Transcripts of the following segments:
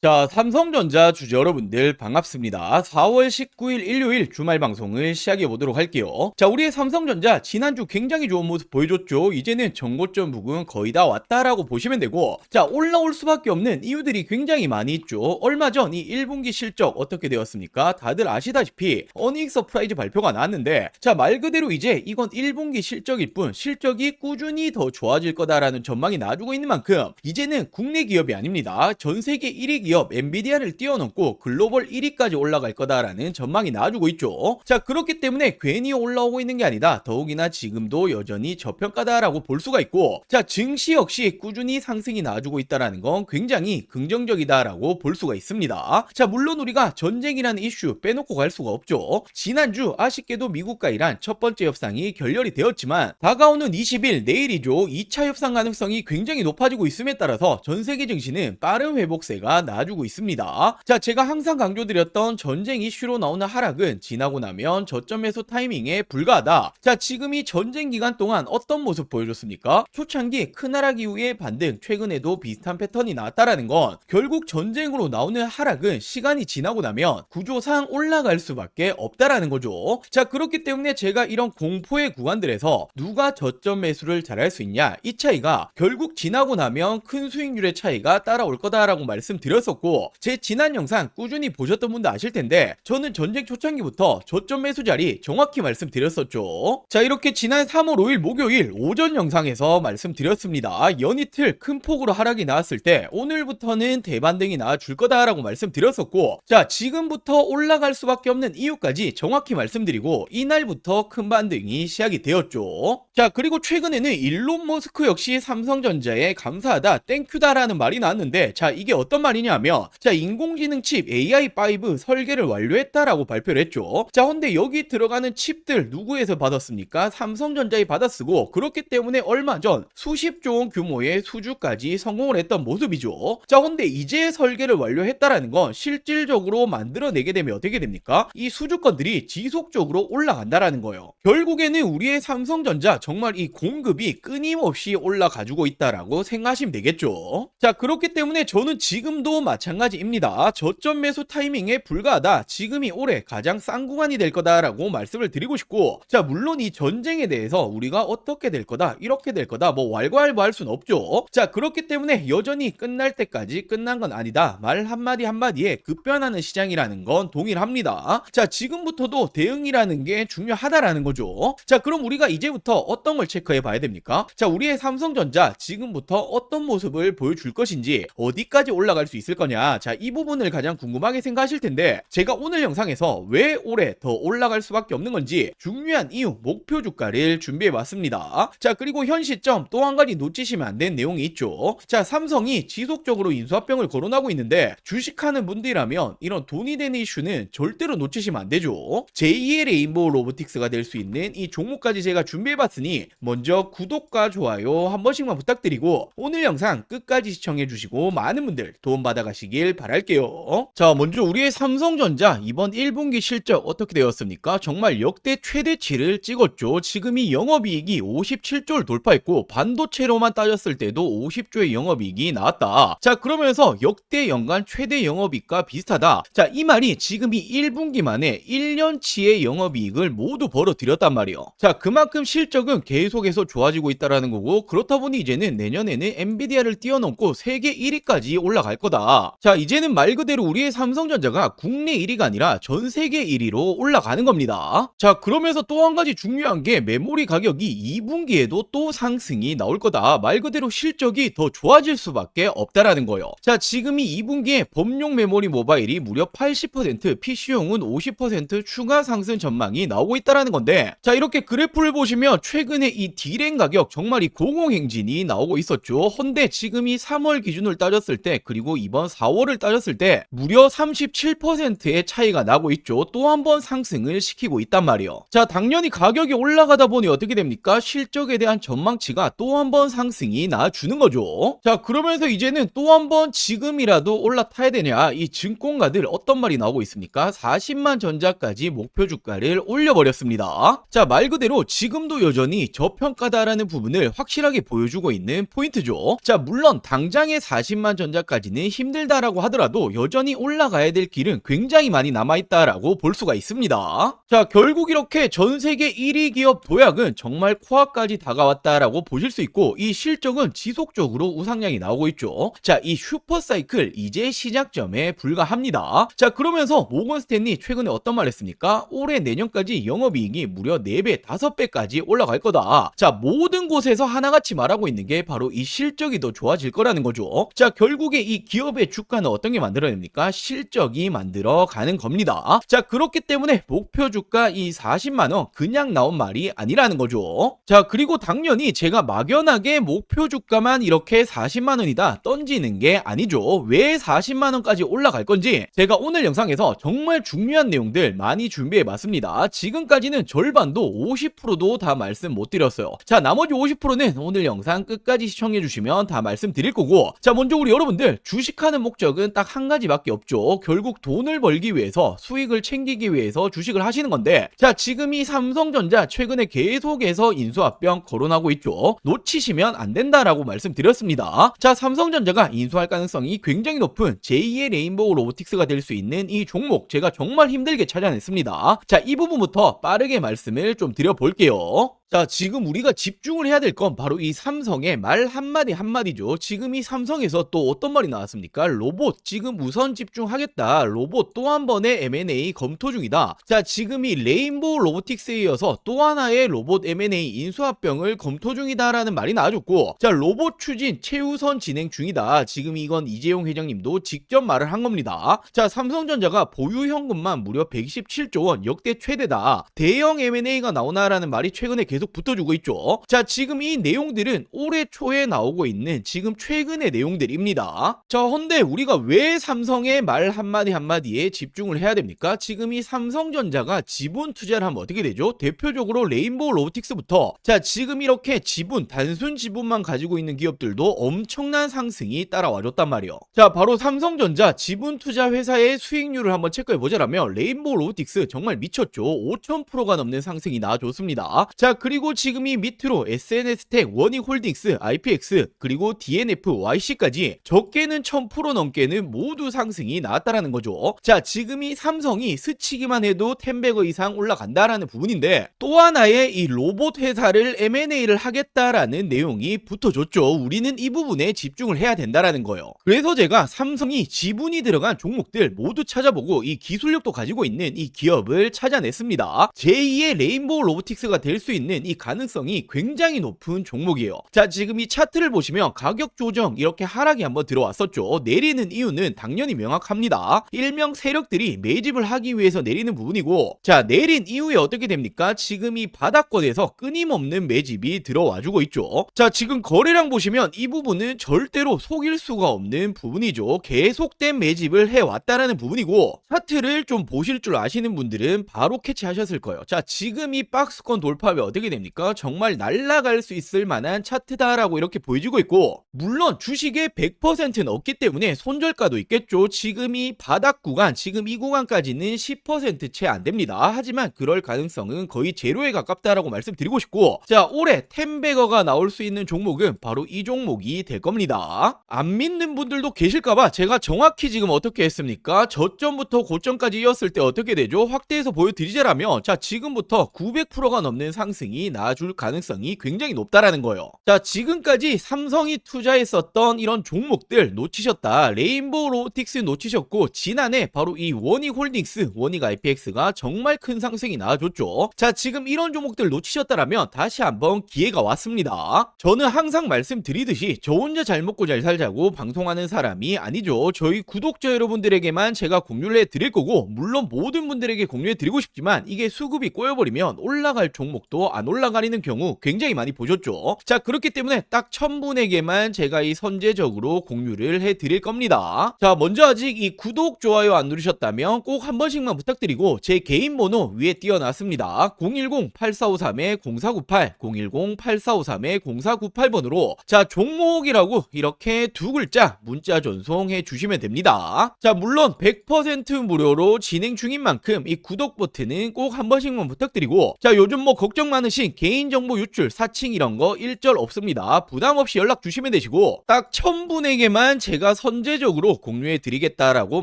자, 삼성전자 주주 여러분들 반갑습니다. 4월 19일 일요일 주말 방송을 시작해 보도록 할게요. 자, 우리의 삼성전자 지난주 굉장히 좋은 모습 보여줬죠. 이제는 정고점 부근 거의 다 왔다라고 보시면 되고, 자, 올라올 수밖에 없는 이유들이 굉장히 많이 있죠. 얼마 전 이 1분기 실적 어떻게 되었습니까? 다들 아시다시피 어닝 서프라이즈 발표가 나왔는데, 자, 말 그대로 이제 이건 1분기 실적일 뿐 실적이 꾸준히 더 좋아질 거다라는 전망이 나와주고 있는 만큼 이제는 국내 기업이 아닙니다. 전 세계 1위 기업 엔비디아를 뛰어넘고 글로벌 1위까지 올라갈 거다라는 전망이 나와주고 있죠. 자, 그렇기 때문에 괜히 올라오고 있는 게 아니다. 더욱이나 지금도 여전히 저평가다라고 볼 수가 있고, 자, 증시 역시 꾸준히 상승이 나와주고 있다라는 건 굉장히 긍정적이다라고 볼 수가 있습니다. 자, 물론 우리가 전쟁이라는 이슈 빼놓고 갈 수가 없죠. 지난주 아쉽게도 미국과 이란 첫 번째 협상이 결렬이 되었지만 다가오는 20일 내일이죠. 2차 협상 가능성이 굉장히 높아지고 있음에 따라서 전 세계 증시는 빠른 회복세가 나와주고 있습니다. 자, 제가 항상 강조드렸던 전쟁 이슈로 나오는 하락은 지나고 나면 저점 매수 타이밍에 불과하다. 자, 지금 이 전쟁 기간 동안 어떤 모습 보여줬습니까? 초창기 큰 하락 이후의 반등, 최근에도 비슷한 패턴이 나왔다라는 건 결국 전쟁으로 나오는 하락은 시간이 지나고 나면 구조상 올라갈 수밖에 없다라는 거죠. 자, 그렇기 때문에 제가 이런 공포의 구간들에서 누가 저점 매수를 잘할 수 있냐, 이 차이가 결국 지나고 나면 큰 수익률의 차이가 따라올 거다라고 말씀드렸었고, 제 지난 영상 꾸준히 보셨던 분도 아실 텐데 저는 전쟁 초창기부터 저점 매수 자리 정확히 말씀드렸었죠. 자, 이렇게 지난 3월 5일 목요일 오전 영상에서 말씀드렸습니다. 연이틀 큰 폭으로 하락이 나왔을 때 오늘부터는 대반등이 나와줄 거다라고 말씀드렸었고, 자, 지금부터 올라갈 수밖에 없는 이유까지 정확히 말씀드리고 이날부터 큰 반등이 시작이 되었죠. 자, 그리고 최근에는 일론 머스크 역시 삼성전자에 감사하다, 땡큐다라는 말이 나왔는데, 자, 이게 어떤 말이냐면, 자, 인공지능 칩 AI5 설계를 완료했다라고 발표를 했죠. 자, 근데 여기 들어가는 칩들 누구에서 받았습니까? 삼성전자에 받아쓰고, 그렇기 때문에 얼마 전 수십조 원 규모의 수주까지 성공을 했던 모습이죠. 자, 근데 이제 설계를 완료했다라는 건 실질적으로 만들어내게 되면 어떻게 됩니까? 이 수주권들이 지속적으로 올라간다라는 거예요. 결국에는 우리의 삼성전자 정말 이 공급이 끊임없이 올라가지고 있다라고 생각하시면 되겠죠. 자, 그렇기 때문에 저는 지금도 마찬가지입니다. 저점 매수 타이밍에 불과하다. 지금이 올해 가장 싼 구간이 될 거다라고 말씀을 드리고 싶고, 자, 물론 이 전쟁에 대해서 우리가 어떻게 될 거다, 이렇게 될 거다, 뭐 왈가왈부할 수는 없죠. 자, 그렇기 때문에 여전히 끝날 때까지 끝난 건 아니다. 말 한마디 한마디에 급변하는 시장이라는 건 동일합니다. 자, 지금부터도 대응이라는 게 중요하다라는 거죠. 자, 그럼 우리가 이제부터 어떤 걸 체크해 봐야 됩니까? 자, 우리의 삼성전자 지금부터 어떤 모습을 보여줄 것인지, 어디까지 올라갈 수 있을 거냐, 자, 이 부분을 가장 궁금하게 생각하실 텐데, 제가 오늘 영상에서 왜 올해 더 올라갈 수밖에 없는 건지 중요한 이유, 목표 주가를 준비해 봤습니다. 자, 그리고 현 시점 또 한 가지 놓치시면 안 되는 내용이 있죠. 자, 삼성이 지속적으로 인수합병을 거론하고 있는데 주식하는 분들이라면 이런 돈이 되는 이슈는 절대로 놓치시면 안 되죠. 제2의 레인보우 로보틱스가 될 수 있는 이 종목까지 제가 준비해 봤으니 먼저 구독과 좋아요 한 번씩만 부탁드리고 오늘 영상 끝까지 시청해 주시고 많은 분들 도움 받아 가시길 바랄게요. 자, 먼저 우리의 삼성전자 이번 1분기 실적 어떻게 되었습니까? 정말 역대 최대치를 찍었죠. 지금이 영업이익이 57조를 돌파했고 반도체로만 따졌을 때도 50조의 영업이익이 나왔다. 자, 그러면서 역대 연간 최대 영업이익과 비슷하다. 자, 이 말이 지금이 1분기 만에 1년치의 영업이익을 모두 벌어들였단 말이에요. 자, 그만큼 실적은 계속해서 좋아지고 있다라는 거고, 그렇다 보니 이제는 내년에는 엔비디아를 뛰어넘고 세계 1위까지 올라갈 거다. 자, 이제는 말 그대로 우리의 삼성전자가 국내 1위가 아니라 전 세계 1위로 올라가는 겁니다. 자, 그러면서 또 한 가지 중요한 게 메모리 가격이 2분기에도 또 상승이 나올 거다. 말 그대로 실적이 더 좋아질 수밖에 없다라는 거예요. 자, 지금이 2분기에 범용 메모리 모바일이 무려 80%, PC용은 50% 추가 상승 전망이 나오고 있다라는 건데, 자, 이렇게 그래프를 보시면 최근에 이 D램 가격 정말 이 공공행진이 나오고 있었죠. 헌데 지금이 3월 기준을 따졌을 때, 그리고 이번 4월을 따졌을 때 무려 37%의 차이가 나고 있죠. 또 한 번 상승을 시키고 있단 말이에요. 자, 당연히 가격이 올라가다 보니 어떻게 됩니까? 실적에 대한 전망치가 또 한 번 상승이 나와주는 거죠. 자, 그러면서 이제는 또 한 번 지금이라도 올라타야 되냐, 이 증권가들 어떤 말이 나오고 있습니까? 40만 전자까지 목표 주가를 올려버렸습니다. 자, 말 그대로 지금도 여전히 저평가다라는 부분을 확실하게 보여주고 있는 포인트죠. 자, 물론 당장의 40만 전자까지는 힘들 힘들다라고 하더라도 여전히 올라가야 될 길은 굉장히 많이 남아있다라고 볼 수가 있습니다. 자, 결국 이렇게 전 세계 1위 기업 도약은 정말 코앞까지 다가왔다라고 보실 수 있고, 이 실적은 지속적으로 우상향이 나오고 있죠. 자, 이 슈퍼사이클 이제 시작점에 불과합니다. 자, 그러면서 모건 스탠리 최근에 어떤 말 했습니까? 올해 내년까지 영업이익이 무려 4배, 5배까지 올라갈 거다. 자, 모든 곳에서 하나같이 말하고 있는 게 바로 이 실적이 더 좋아질 거라는 거죠. 자, 결국에 이 기업의 주가는 어떤 게 만들어냅니까? 실적이 만들어 가는 겁니다. 자, 그렇기 때문에 목표 주가 이 40만원 그냥 나온 말이 아니라는 거죠. 자, 그리고 당연히 제가 막연하게 목표 주가만 이렇게 40만원이다 던지는 게 아니죠. 왜 40만원까지 올라갈 건지 제가 오늘 영상에서 정말 중요한 내용들 많이 준비해 봤습니다. 지금까지는 절반도 50%도 다 말씀 못 드렸어요. 자, 나머지 50%는 오늘 영상 끝까지 시청해 주시면 다 말씀드릴 거고, 자, 먼저 우리 여러분들 주식하는 목적은 딱 한 가지밖에 없죠. 결국 돈을 벌기 위해서, 수익을 챙기기 위해서 주식을 하시는 건데, 자, 지금 이 삼성전자 최근에 계속해서 인수합병 거론하고 있죠. 놓치시면 안 된다라고 말씀드렸습니다. 자, 삼성전자가 인수할 가능성이 굉장히 높은 제2의 레인보우 로보틱스가 될 수 있는 이 종목 제가 정말 힘들게 찾아냈습니다. 자, 이 부분부터 빠르게 말씀을 좀 드려볼게요. 자, 지금 우리가 집중을 해야 될 건 바로 이 삼성의 말 한마디 한마디죠. 지금 이 삼성에서 또 어떤 말이 나왔습니까? 로봇 지금 우선 집중하겠다. 로봇 또 한 번의 M&A 검토 중이다. 자, 지금 이 레인보우 로보틱스에 이어서 또 하나의 로봇 M&A 인수합병을 검토 중이다라는 말이 나와줬고, 자, 로봇 추진 최우선 진행 중이다. 지금 이건 이재용 회장님도 직접 말을 한 겁니다. 자, 삼성전자가 보유 현금만 무려 127조 원 역대 최대다. 대형 M&A가 나오나라는 말이 최근에 계속 붙어주고 있죠. 자, 지금 이 내용들은 올해 초에 나오고 있는 지금 최근의 내용들입니다. 자, 헌데 우리가 왜 삼성의 말 한마디 한마디에 집중을 해야 됩니까? 지금 이 삼성전자가 지분 투자를 하면 어떻게 되죠? 대표적으로 레인보우 로보틱스부터, 자, 지금 이렇게 지분, 단순 지분만 가지고 있는 기업들도 엄청난 상승이 따라와줬단 말이에요. 자, 바로 삼성전자 지분 투자 회사의 수익률을 한번 체크해 보자라면 레인보우 로보틱스 정말 미쳤죠. 5000%가 넘는 상승이 나와줬습니다. 자, 그리고 지금 이 밑으로 SNS텍, 원익홀딩스, IPX, 그리고 DNF, YC까지 적게는 1000% 넘게는 모두 상승이 나왔다라는 거죠. 자, 지금 이 삼성이 스치기만 해도 10배거 이상 올라간다라는 부분인데, 또 하나의 이 로봇 회사를 M&A를 하겠다라는 내용이 붙어줬죠. 우리는 이 부분에 집중을 해야 된다라는 거예요. 그래서 제가 삼성이 지분이 들어간 종목들 모두 찾아보고 이 기술력도 가지고 있는 이 기업을 찾아냈습니다. 제2의 레인보우 로보틱스가 될 수 있는 이 가능성이 굉장히 높은 종목이에요. 자, 지금 이 차트를 보시면 가격 조정 이렇게 하락이 한번 들어왔었죠. 내리는 이유는 당연히 명확합니다. 일명 세력들이 매집을 하기 위해서 내리는 부분이고, 자, 내린 이후에 어떻게 됩니까? 지금 이 바닥권에서 끊임없는 매집이 들어와주고 있죠. 자, 지금 거래량 보시면 이 부분은 절대로 속일 수가 없는 부분이죠. 계속된 매집을 해왔다라는 부분이고, 차트를 좀 보실 줄 아시는 분들은 바로 캐치하셨을 거예요. 자, 지금 이 박스권 돌파 어떻게 됩니까? 정말 날아갈 수 있을 만한 차트다라고 이렇게 보여지고 있고, 물론 주식의 100%는 없기 때문에 손절가도 있겠죠. 지금 이 바닥 구간, 지금 이 구간까지는 10% 채 안 됩니다. 하지만 그럴 가능성은 거의 제로에 가깝다라고 말씀드리고 싶고, 자, 올해 10배거가 나올 수 있는 종목은 바로 이 종목이 될 겁니다. 안 믿는 분들도 계실까봐 제가 정확히 지금 어떻게 했습니까? 저점부터 고점까지 이었을 때 어떻게 되죠? 확대해서 보여드리자라면, 자, 지금부터 900%가 넘는 상승이 나와줄 가능성이 굉장히 높다라는 거예요. 자, 지금까지 삼성이 투자했었던 이런 종목들 놓치셨다. 레인보우 로보틱스 놓치셨고, 지난해 바로 이 원익홀딩스, 원익 IPX가 정말 큰 상승이 나와줬죠. 자, 지금 이런 종목들 놓치셨다라면 다시 한번 기회가 왔습니다. 저는 항상 말씀드리듯이 저 혼자 잘 먹고 잘 살자고 방송하는 사람이 아니죠. 저희 구독자 여러분들에게만 제가 공유를 해드릴 거고, 물론 모든 분들에게 공유해드리고 싶지만 이게 수급이 꼬여버리면 올라갈 종목도 안 올라가리는 경우 굉장히 많이 보셨죠. 자, 그렇기 때문에 딱 1000분에게만 제가 이 선제적으로 공유를 해드릴 겁니다. 자, 먼저 아직 이 구독, 좋아요 안 누르셨다면 꼭 한 번씩만 부탁드리고, 제 개인 번호 위에 띄워놨습니다. 010-8453-0498, 010-8453-0498번으로 자, 종목이라고 이렇게 두 글자 문자 전송해 주시면 됩니다. 자, 물론 100% 무료로 진행 중인 만큼 이 구독 버튼은 꼭 한 번씩만 부탁드리고, 자, 요즘 뭐 걱정 많으신 대신 개인정보 유출, 사칭 이런 거 일절 없습니다. 부담 없이 연락 주시면 되시고 딱 1000분에게만 제가 선제적으로 공유해 드리겠다라고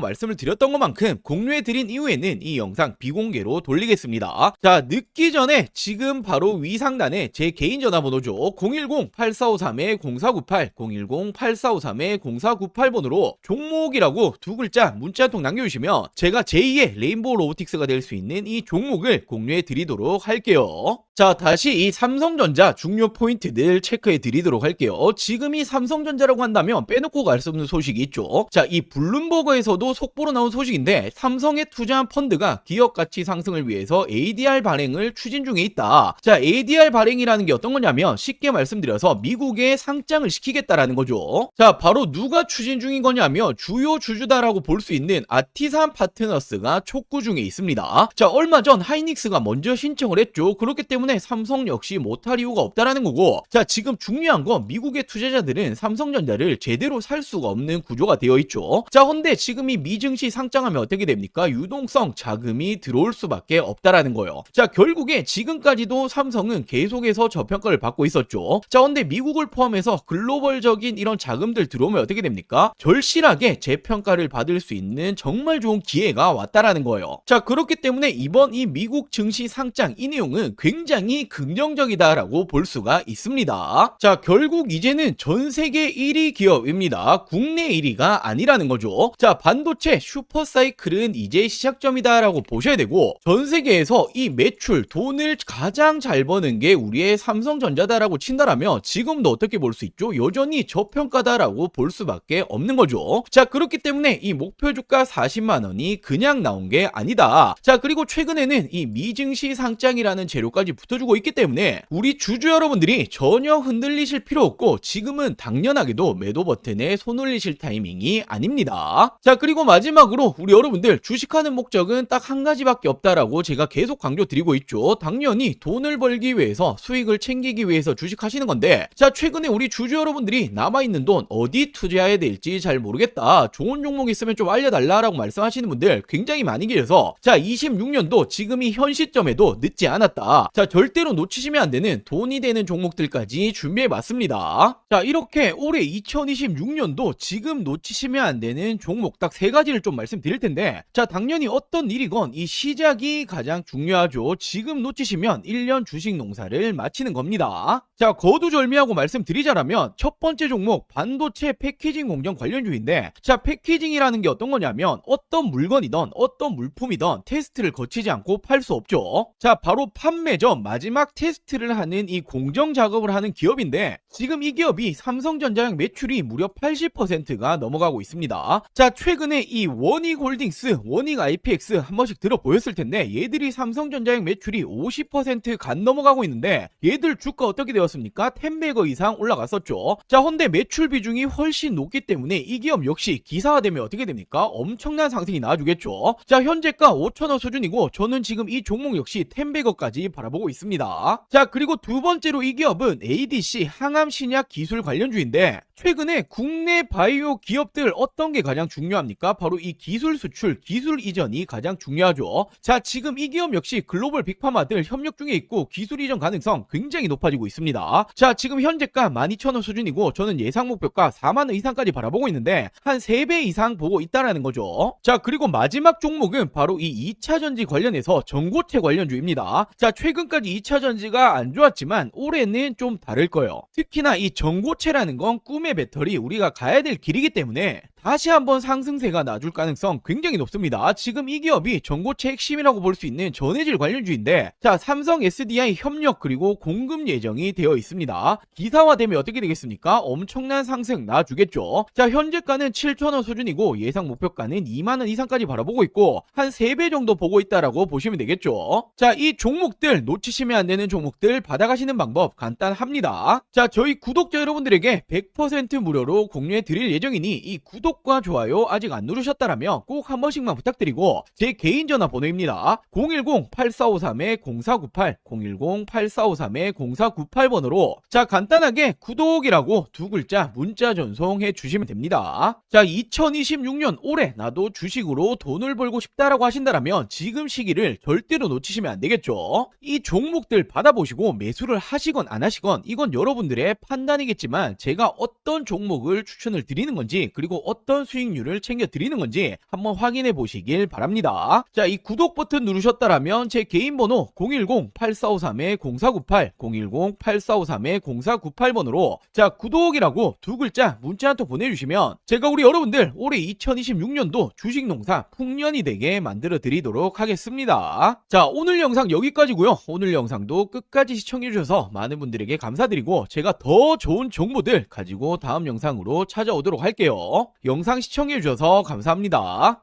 말씀을 드렸던 것만큼 공유해 드린 이후에는 이 영상 비공개로 돌리겠습니다. 자, 늦기 전에 지금 바로 위 상단에 제 개인 전화번호죠. 010-8453-0498 010-8453-0498번으로 종목이라고 두 글자 문자 한 통 남겨주시면 제가 제2의 레인보우 로보틱스가 될 수 있는 이 종목을 공유해 드리도록 할게요. 자, 다시 이 삼성전자 중요 포인트들 체크해 드리도록 할게요. 지금 이 삼성전자라고 한다면 빼놓고 갈 수 없는 소식이 있죠. 자, 이 블룸버그에서도 속보로 나온 소식인데 삼성에 투자한 펀드가 기업 가치 상승을 위해서 ADR 발행을 추진 중에 있다. 자, ADR 발행이라는 게 어떤 거냐면 쉽게 말씀드려서 미국에 상장을 시키겠다라는 거죠. 자, 바로 누가 추진 중인 거냐면 주요 주주다라고 볼 수 있는 아티산 파트너스가 촉구 중에 있습니다. 자, 얼마 전 하이닉스가 먼저 신청을 했죠. 그렇기 때문에 삼성 역시 못할 이유가 없다라는 거고, 자, 지금 중요한 건 미국의 투자자들은 삼성전자를 제대로 살 수가 없는 구조가 되어 있죠. 자, 근데 지금 이 미증시 상장하면 어떻게 됩니까? 유동성 자금이 들어올 수밖에 없다라는 거예요. 자, 결국에 지금까지도 삼성은 계속해서 저평가를 받고 있었죠. 자, 근데 미국을 포함해서 글로벌적인 이런 자금들 들어오면 어떻게 됩니까? 절실하게 재평가를 받을 수 있는 정말 좋은 기회가 왔다라는 거예요. 자, 그렇기 때문에 이번 이 미국 증시 상장 이 내용은 굉장히 긍정적이다라고 볼 수가 있습니다. 자, 결국 이제는 전 세계 1위 기업입니다. 국내 1위가 아니라는 거죠. 자, 반도체 슈퍼사이클은 이제 시작점이다라고 보셔야 되고, 전 세계에서 이 매출 돈을 가장 잘 버는 게 우리의 삼성전자다라고 친다라면 지금도 어떻게 볼 수 있죠? 여전히 저평가다라고 볼 수밖에 없는 거죠. 자, 그렇기 때문에 이 목표 주가 40만 원이 그냥 나온 게 아니다. 자, 그리고 최근에는 이 미증시 상장이라는 재료까지 붙어주고 있기 때문에 우리 주주 여러분들이 전혀 흔들리실 필요 없고 지금은 당연하게도 매도 버튼에 손 올리실 타이밍이 아닙니다. 자, 그리고 마지막으로 우리 여러분들 주식하는 목적은 딱 한 가지밖에 없다라고 제가 계속 강조드리고 있죠. 당연히 돈을 벌기 위해서, 수익을 챙기기 위해서 주식하시는 건데, 자, 최근에 우리 주주 여러분들이 남아있는 돈 어디 투자해야 될지 잘 모르겠다, 좋은 종목 있으면 좀 알려달라라고 말씀하시는 분들 굉장히 많이 계셔서, 자, 26년도 지금이 현 시점에도 늦지 않았다. 자, 절대로 놓치시면 안 되는 돈이 되는 종목들까지 준비해봤습니다. 자, 이렇게 올해 2026년도 지금 놓치시면 안 되는 종목 딱 3가지를 좀 말씀드릴 텐데, 자, 당연히 어떤 일이건 이 시작이 가장 중요하죠. 지금 놓치시면 1년 주식 농사를 마치는 겁니다. 자, 거두절미하고 말씀드리자라면 첫 번째 종목 반도체 패키징 공정 관련주인데, 자, 패키징이라는 게 어떤 거냐면 어떤 물건이든 어떤 물품이든 테스트를 거치지 않고 팔 수 없죠. 자, 바로 판매 전 마지막 테스트를 하는 이 공정 작업을 하는 기업인데, 지금 이 기업이 삼성전자의 매출이 무려 80%가 넘어가고 있습니다. 자, 최근에 이 원익홀딩스, 원익 IPX 한 번씩 들어보였을 텐데 얘들이 삼성전자의 매출이 50% 간 넘어가고 있는데 얘들 주가 어떻게 되었습니까? 10배거 이상 올라갔었죠. 자, 근데 매출 비중이 훨씬 높기 때문에 이 기업 역시 기사화되면 어떻게 됩니까? 엄청난 상승이 나와주겠죠. 자, 현재가 5,000원 수준이고 저는 지금 이 종목 역시 10배거까지 바라보고 있습니다. 자, 그리고 두 번째로 이 기업은 ADC 항암 신약 기술 관련주인데, 최근에 국내 바이오 기업들 어떤 게 가장 중요합니까? 바로 이 기술 수출, 기술 이전이 가장 중요하죠. 자, 지금 이 기업 역시 글로벌 빅파마들 협력 중에 있고 기술 이전 가능성 굉장히 높아지고 있습니다. 자, 지금 현재가 12,000원 수준이고 저는 예상 목표가 4만원 이상까지 바라보고 있는데 한 3배 이상 보고 있다라는 거죠. 자, 그리고 마지막 종목은 바로 이 2차전지 관련해서 전고체 관련주입니다. 자, 최근까지 2차전지가 안 좋았지만 올해는 좀 다를 거예요. 특히나 이 전고체라는 건 꿈의 배터리, 우리가 가야 될 길이기 때문에 다시 한번 상승세가 나줄 가능성 굉장히 높습니다. 지금 이 기업이 전고체 핵심이라고 볼 수 있는 전해질 관련주인데, 자, 삼성 SDI 협력 그리고 공급 예정이 되어 있습니다. 기사화되면 어떻게 되겠습니까? 엄청난 상승 나주겠죠. 자, 현재가는 7,000원 수준이고 예상 목표가는 2만원 이상까지 바라보고 있고 한 3배 정도 보고 있다라고 보시면 되겠죠. 자, 이 종목들 놓치시면 안 되는 종목들 받아가시는 방법 간단합니다. 자, 저희 구독자 여러분들에게 100% 무료로 공유해 드릴 예정이니 이 구독 구독과 좋아요 아직 안 누르셨다라면 꼭 한 번씩만 부탁드리고 제 개인 전화번호입니다. 010-8453-0498 010-8453-0498번으로 자 간단하게 구독이라고 두 글자 문자 전송해 주시면 됩니다. 자 2026년 올해 나도 주식으로 돈을 벌고 싶다라고 하신다라면 지금 시기를 절대로 놓치시면 안 되겠죠. 이 종목들 받아보시고 매수를 하시건 안 하시건 이건 여러분들의 판단이겠지만 제가 어떤 종목을 추천을 드리는 건지 그리고 어떤 수익률을 챙겨 드리는 건지 한번 확인해 보시길 바랍니다. 자, 이 구독 버튼 누르셨다라면 제 개인 번호 010-8453-0498 010-8453-0498번으로 자 구독이라고 두 글자 문자 한 통 보내주시면 제가 우리 여러분들 올해 2026년도 주식농사 풍년이 되게 만들어 드리도록 하겠습니다. 자 오늘 영상 여기까지고요. 오늘 영상도 끝까지 시청해 주셔서 많은 분들에게 감사드리고 제가 더 좋은 정보들 가지고 다음 영상으로 찾아오도록 할게요. 영상 시청해 주셔서 감사합니다.